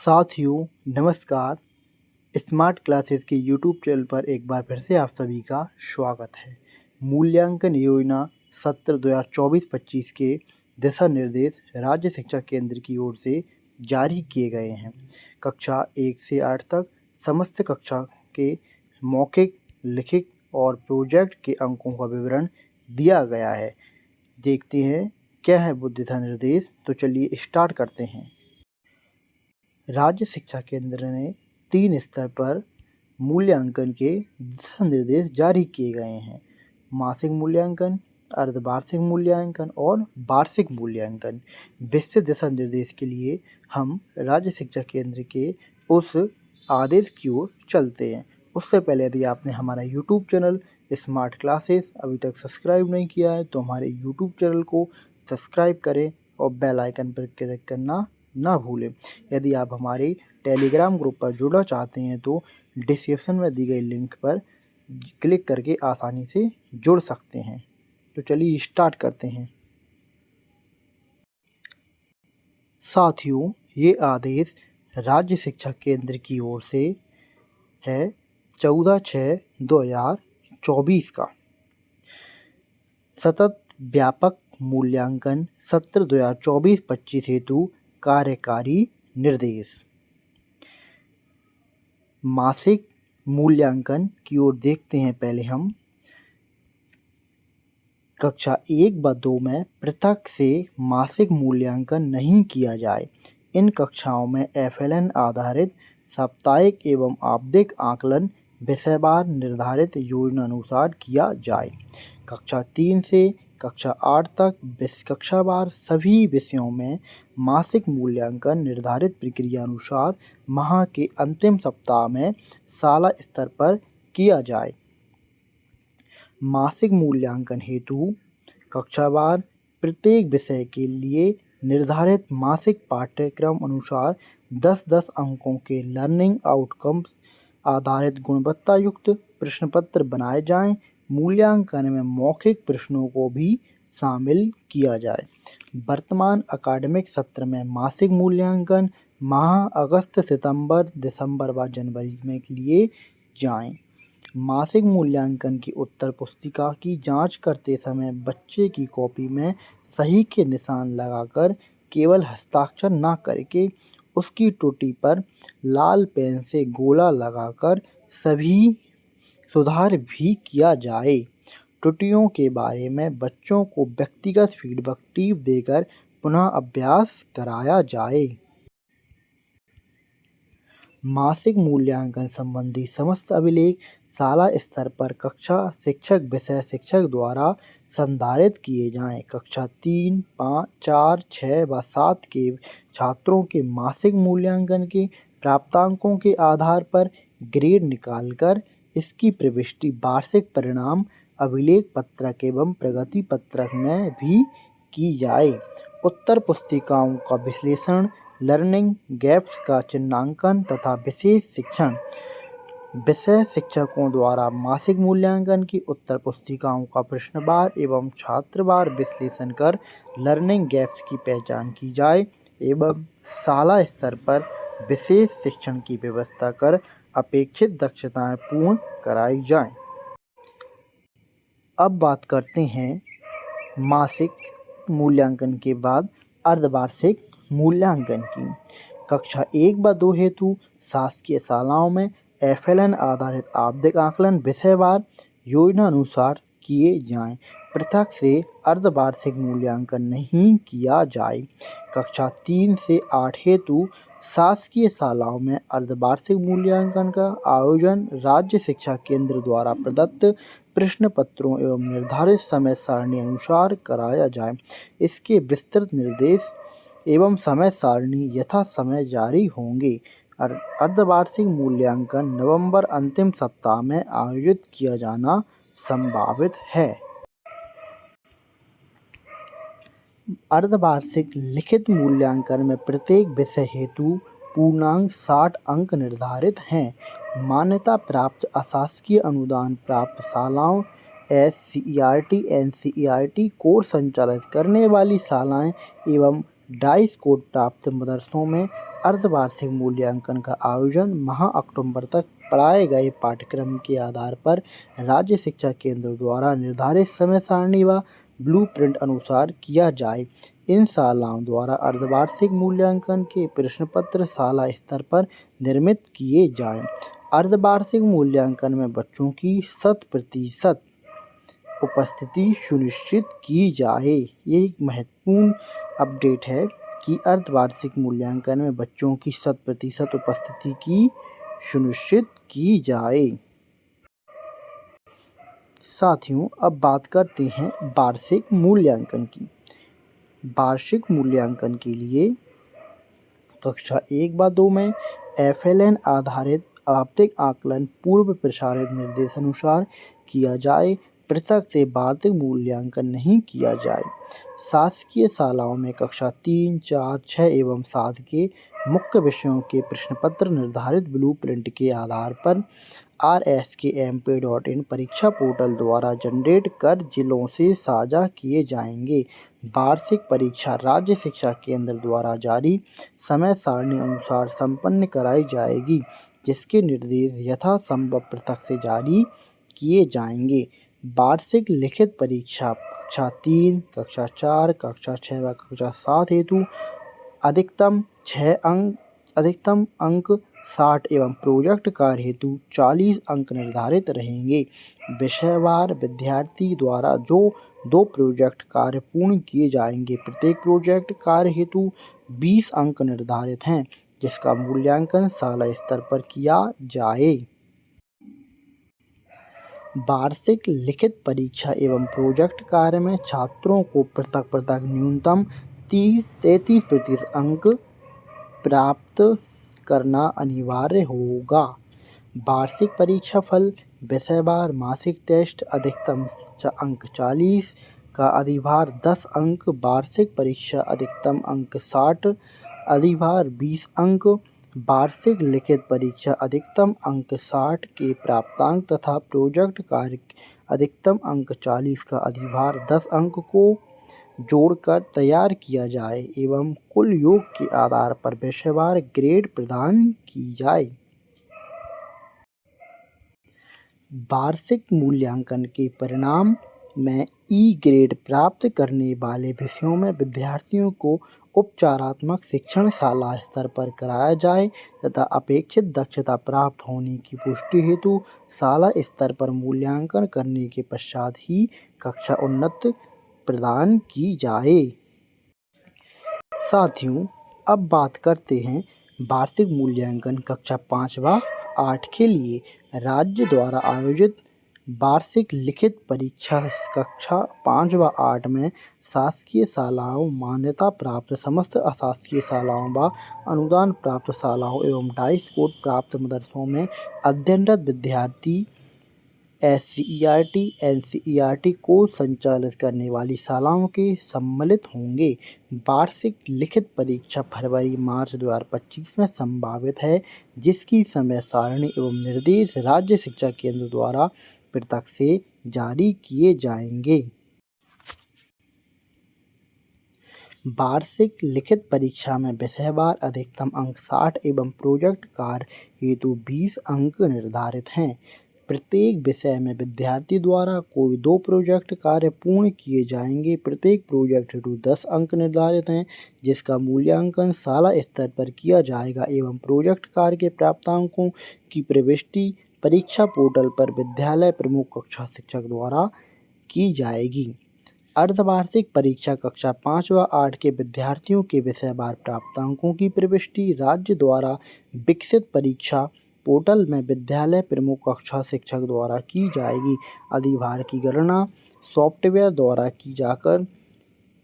साथियों नमस्कार। Smart classes के यूट्यूब चैनल पर एक बार फिर से आप सभी का स्वागत है। मूल्यांकन योजना सत्र 2024-25 के दिशा निर्देश राज्य शिक्षा केंद्र की ओर से जारी किए गए हैं। कक्षा 1 से 8 तक समस्त कक्षा के मौखिक, लिखित और प्रोजेक्ट के अंकों का विवरण दिया गया है। देखते हैं क्या है वो दिशा निर्देश। तो चलिए स्टार्ट करते हैं। राज्य शिक्षा केंद्र ने 3 स्तर पर मूल्यांकन के दिशा निर्देश जारी किए गए हैं। मासिक मूल्यांकन, अर्धवार्षिक मूल्यांकन और वार्षिक मूल्यांकन। विस्तृत दिशा निर्देश के लिए हम राज्य शिक्षा केंद्र के उस आदेश की ओर चलते हैं। उससे पहले यदि आपने हमारा यूट्यूब चैनल स्मार्ट क्लासेस अभी तक सब्सक्राइब नहीं किया है तो हमारे यूट्यूब चैनल को सब्सक्राइब करें और बेल आइकन पर क्लिक करना ना भूलें। यदि आप हमारे टेलीग्राम ग्रुप पर जुड़ना चाहते हैं तो डिस्क्रिप्शन में दी गई लिंक पर क्लिक करके आसानी से जुड़ सकते हैं। तो चलिए स्टार्ट करते हैं। साथियों, ये आदेश राज्य शिक्षा केंद्र की ओर से है 14/6/2024 का। सतत व्यापक मूल्यांकन सत्र 2024-25 हेतु कार्यकारी निर्देश। मासिक मूल्यांकन की ओर देखते हैं। पहले हम कक्षा 1 व 2 में पृथक से मासिक मूल्यांकन नहीं किया जाए। इन कक्षाओं में FLN आधारित साप्ताहिक एवं आवधिक आकलन विषयवार निर्धारित योजना अनुसार किया जाए। कक्षा 3 से कक्षा 8 तक कक्षावार सभी विषयों में मासिक मूल्यांकन निर्धारित प्रक्रिया अनुसार माह के अंतिम सप्ताह में शाला स्तर पर किया जाए। मासिक मूल्यांकन हेतु कक्षावार प्रत्येक विषय के लिए निर्धारित मासिक पाठ्यक्रम अनुसार 10-10 अंकों के लर्निंग आउटकम्स आधारित गुणवत्तायुक्त प्रश्न पत्र बनाए जाएं। मूल्यांकन में मौखिक प्रश्नों को भी शामिल किया जाए। वर्तमान अकादमिक सत्र में मासिक मूल्यांकन माह अगस्त, सितंबर, दिसंबर व जनवरी में लिए जाएं। मासिक मूल्यांकन की उत्तर पुस्तिका की जांच करते समय बच्चे की कॉपी में सही के निशान लगाकर केवल हस्ताक्षर न करके उसकी त्रुटि पर लाल पेन से गोला लगाकर सभी सुधार भी किया जाए। त्रुटियों के बारे में बच्चों को व्यक्तिगत फीडबैक टिप देकर पुनः अभ्यास कराया जाए। मासिक मूल्यांकन संबंधी समस्त अभिलेख शाला स्तर पर कक्षा शिक्षक, विषय शिक्षक द्वारा संधारित किए जाएं। कक्षा 3, 5, 4, 6 व 7 के छात्रों के मासिक मूल्यांकन के प्राप्तांकों के आधार पर ग्रेड निकालकर इसकी प्रविष्टि वार्षिक परिणाम अभिलेख पत्रक एवं प्रगति पत्रक में भी की जाए। उत्तर पुस्तिकाओं का विश्लेषण, लर्निंग गैप्स का चिन्हांकन तथा विशेष शिक्षण विषय शिक्षकों द्वारा मासिक मूल्यांकन की उत्तर पुस्तिकाओं का प्रश्नवार एवं छात्रवार विश्लेषण कर लर्निंग गैप्स की पहचान की जाए एवं शाला स्तर पर विशेष शिक्षण की व्यवस्था कर अपेक्षित दक्षताएं पूर्ण कराई जाएं। अब बात करते हैं मासिक मूल्यांकन के बाद अर्धवार्षिक मूल्यांकन की। कक्षा 1 व 2 हेतु शासकीय शालाओं में FLN आधारित आवधिक आकलन विषयवार योजना अनुसार किए जाएं। पृथक से अर्धवार्षिक मूल्यांकन नहीं किया जाए। कक्षा 3 से 8 हेतु शासकीय शालाओं में अर्धवार्षिक मूल्यांकन का आयोजन राज्य शिक्षा केंद्र द्वारा प्रदत्त प्रश्न पत्रों एवं निर्धारित समय सारणी अनुसार कराया जाए। इसके विस्तृत निर्देश एवं समय सारणी यथा समय जारी होंगे। अर्धवार्षिक मूल्यांकन नवंबर अंतिम सप्ताह में आयोजित किया जाना संभावित है। अर्धवार्षिक लिखित मूल्यांकन में प्रत्येक विषय हेतु पूर्णांक 60 अंक निर्धारित हैं। मान्यता प्राप्त अशासकीय अनुदान प्राप्त शालाओं SCERT NCERT कोर्स संचालित करने वाली शालाएं एवं डाइस कोड प्राप्त मदरसों में अर्धवार्षिक मूल्यांकन का आयोजन माह अक्टूबर तक पढ़ाए गए पाठ्यक्रम के आधार पर राज्य शिक्षा केंद्र द्वारा निर्धारित समय सारणी व ब्लूप्रिंट अनुसार किया जाए। इन शालाओं द्वारा अर्धवार्षिक मूल्यांकन के प्रश्न पत्र शाला स्तर पर निर्मित किए जाएं। अर्धवार्षिक मूल्यांकन में बच्चों की 100% उपस्थिति सुनिश्चित की जाए। ये एक महत्वपूर्ण अपडेट है कि अर्धवार्षिक मूल्यांकन में बच्चों की 100% उपस्थिति की सुनिश्चित की जाए। साथियों, अब बात करते हैं वार्षिक मूल्यांकन की। वार्षिक मूल्यांकन के लिए कक्षा 1 व 2 में FLN आधारित आपतिक आकलन पूर्व प्रसारित निर्देशानुसार किया जाए। पृथक से वार्षिक मूल्यांकन नहीं किया जाए। शासकीय शालाओं में कक्षा 3, 4, 6 एवं 7 के मुख्य विषयों के प्रश्नपत्र निर्धारित ब्लूप्रिंट के आधार पर rskmp.in परीक्षा पोर्टल द्वारा जनरेट कर जिलों से साझा किए जाएंगे। वार्षिक परीक्षा राज्य शिक्षा केंद्र द्वारा जारी समय सारणी अनुसार संपन्न कराई जाएगी, जिसके निर्देश यथासंभव पृथक से जारी किए जाएंगे। वार्षिक लिखित परीक्षा कक्षा 3, कक्षा 4, कक्षा 6 व कक्षा 7 हेतु अधिकतम अंक 60 एवं प्रोजेक्ट कार्य हेतु 40 अंक निर्धारित रहेंगे। विषयवार विद्यार्थी द्वारा जो 2 प्रोजेक्ट कार्य पूर्ण किए जाएंगे, प्रत्येक प्रोजेक्ट कार्य हेतु 20 अंक निर्धारित हैं, जिसका मूल्यांकन शाला स्तर पर किया जाए। वार्षिक लिखित परीक्षा एवं प्रोजेक्ट कार्य में छात्रों को पृथक न्यूनतम 33% अंक प्राप्त करना अनिवार्य होगा। वार्षिक परीक्षा फल विषयवार मासिक टेस्ट अधिकतम अंक 40 का अधिभार 10 अंक, वार्षिक परीक्षा अधिकतम अंक 60, अधिभार 20 अंक, वार्षिक लिखित परीक्षा अधिकतम अंक 60 के प्राप्तांक तथा प्रोजेक्ट कार्य अधिकतम अंक 40 का अधिभार 10 अंक को जोड़कर तैयार किया जाए एवं कुल योग के आधार पर विषयवार ग्रेड प्रदान की जाए। वार्षिक मूल्यांकन के परिणाम में ई ग्रेड प्राप्त करने वाले विषयों में विद्यार्थियों को उपचारात्मक शिक्षण शाला स्तर पर कराया जाए तथा अपेक्षित दक्षता प्राप्त होने की पुष्टि हेतु शाला स्तर पर मूल्यांकन करने के पश्चात ही कक्षा उन्नत प्रदान की जाए। साथियों, अब बात करते हैं वार्षिक मूल्यांकन कक्षा 5 व 8 के लिए राज्य द्वारा आयोजित वार्षिक लिखित परीक्षा कक्षा 5 व 8 में शासकीय शालाओं, मान्यता प्राप्त समस्त अशासकीय शालाओं व अनुदान प्राप्त शालाओं एवं डाइस कोड प्राप्त मदरसों में अध्ययनरत विद्यार्थी SCERT, NCERT को संचालित करने वाली शालाओं के सम्मिलित होंगे। वार्षिक लिखित परीक्षा फरवरी-मार्च 2025 में संभावित है, जिसकी समय सारणी एवं निर्देश राज्य शिक्षा केंद्र द्वारा पृथक से जारी किए जाएंगे। वार्षिक लिखित परीक्षा में विषयवार अधिकतम अंक 60 एवं प्रोजेक्ट कार्य हेतु 20 अंक निर्धारित हैं। प्रत्येक विषय में विद्यार्थी द्वारा कोई 2 प्रोजेक्ट कार्य पूर्ण किए जाएंगे। प्रत्येक प्रोजेक्ट हेतु 10 अंक निर्धारित हैं, जिसका मूल्यांकन शाला स्तर पर किया जाएगा एवं प्रोजेक्ट कार्य के प्राप्तांकों की प्रविष्टि परीक्षा पोर्टल पर विद्यालय प्रमुख कक्षा शिक्षक द्वारा की जाएगी। अर्धवार्षिक परीक्षा कक्षा 5 व 8 के विद्यार्थियों के विषयवार प्राप्तांकों की प्रविष्टि राज्य द्वारा विकसित परीक्षा पोर्टल में विद्यालय प्रमुख कक्षा शिक्षक द्वारा की जाएगी। अधिभार की गणना सॉफ्टवेयर द्वारा की जाकर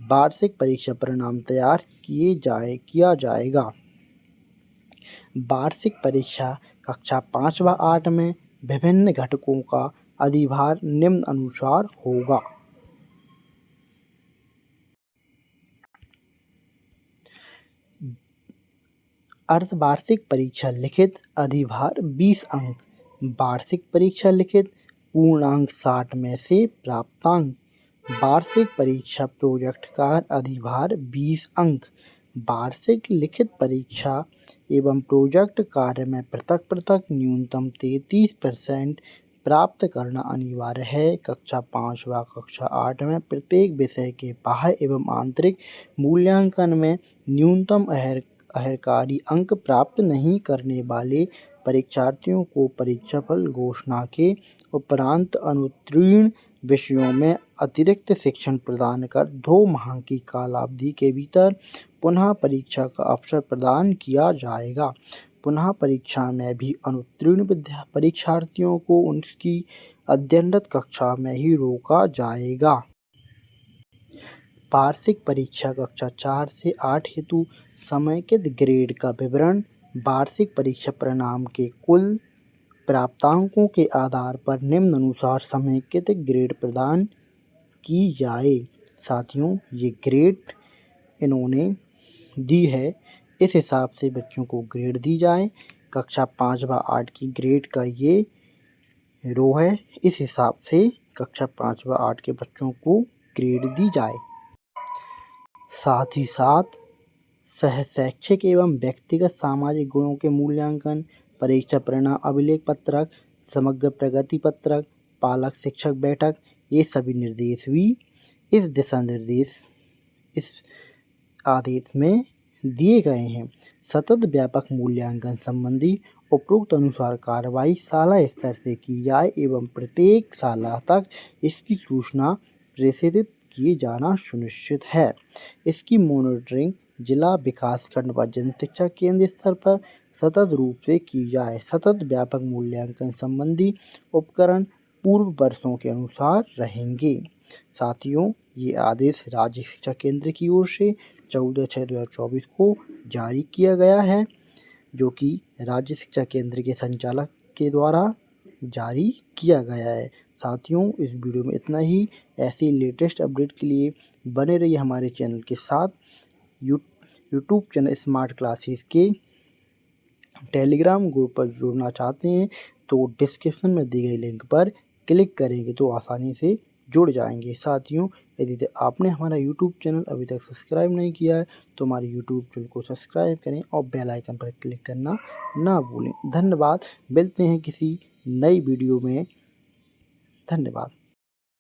वार्षिक परीक्षा परिणाम तैयार किया जाएगा। वार्षिक परीक्षा कक्षा 5 व 8 में विभिन्न घटकों का अधिभार निम्न अनुसार होगा। अर्धवार्षिक परीक्षा लिखित अधिभार 20 अंक, वार्षिक परीक्षा लिखित पूर्णांक 60 में से प्राप्तांक, वार्षिक परीक्षा प्रोजेक्ट कार्य अधिभार 20 अंक, वार्षिक लिखित परीक्षा एवं प्रोजेक्ट कार्य में पृथक न्यूनतम 33% प्राप्त करना अनिवार्य है। कक्षा 5 व कक्षा 8 में प्रत्येक विषय के बाह्य एवं आंतरिक मूल्यांकन में न्यूनतम अहर्कारी अंक प्राप्त नहीं करने वाले परीक्षार्थियों को परीक्षाफल घोषणा के उपरांत अनुत्तीर्ण विषयों में अतिरिक्त शिक्षण प्रदान कर 2 माह की कालावधि के भीतर पुनः परीक्षा का अवसर प्रदान किया जाएगा। पुनः परीक्षा में भी अनुत्तीर्ण परीक्षार्थियों को उनकी अध्ययनरत कक्षा में ही रोका जाएगा। वार्षिक परीक्षा कक्षा 4 से 8 हेतु समेकित ग्रेड का विवरण। वार्षिक परीक्षा परिणाम के कुल प्राप्तांकों के आधार पर निम्नानुसार समेकित ग्रेड प्रदान की जाए। साथियों, ये ग्रेड इन्होंने दी है, इस हिसाब से बच्चों को ग्रेड दी जाए। कक्षा 5 व 8 की ग्रेड का ये रो है, इस हिसाब से कक्षा 5 व 8 के बच्चों को ग्रेड दी जाए। साथ ही साथ सहशैक्षिक एवं व्यक्तिगत सामाजिक गुणों के मूल्यांकन, परीक्षा परिणाम अभिलेख पत्रक, समग्र प्रगति पत्रक, पालक शिक्षक बैठक, ये सभी निर्देश भी इस दिशा निर्देश इस आदेश में दिए गए हैं। सतत व्यापक मूल्यांकन संबंधी उपरोक्त अनुसार कार्रवाई शाला स्तर से की जाए एवं प्रत्येक शाला तक इसकी सूचना प्रेषित किए जाना सुनिश्चित है। इसकी मॉनिटरिंग जिला विकासखंड व जनशिक्षा केंद्र स्तर पर सतत रूप से की जाए। सतत व्यापक मूल्यांकन संबंधी उपकरण पूर्व वर्षों के अनुसार रहेंगे। साथियों, ये आदेश राज्य शिक्षा केंद्र की ओर से 14/6/2024 को जारी किया गया है, जो कि राज्य शिक्षा केंद्र के संचालक के द्वारा जारी किया गया है। साथियों, इस वीडियो में इतना ही। ऐसी लेटेस्ट अपडेट के लिए बने रहिए हमारे चैनल के साथ। यूट्यूब चैनल स्मार्ट क्लासेस के टेलीग्राम ग्रुप पर जुड़ना चाहते हैं तो डिस्क्रिप्शन में दी गई लिंक पर क्लिक करेंगे तो आसानी से जुड़ जाएंगे। साथियों, यदि आपने हमारा यूट्यूब चैनल अभी तक सब्सक्राइब नहीं किया है तो हमारे यूट्यूब चैनल को सब्सक्राइब करें और बेल आइकन पर क्लिक करना ना भूलें। धन्यवाद। मिलते हैं किसी नई वीडियो में। धन्यवाद।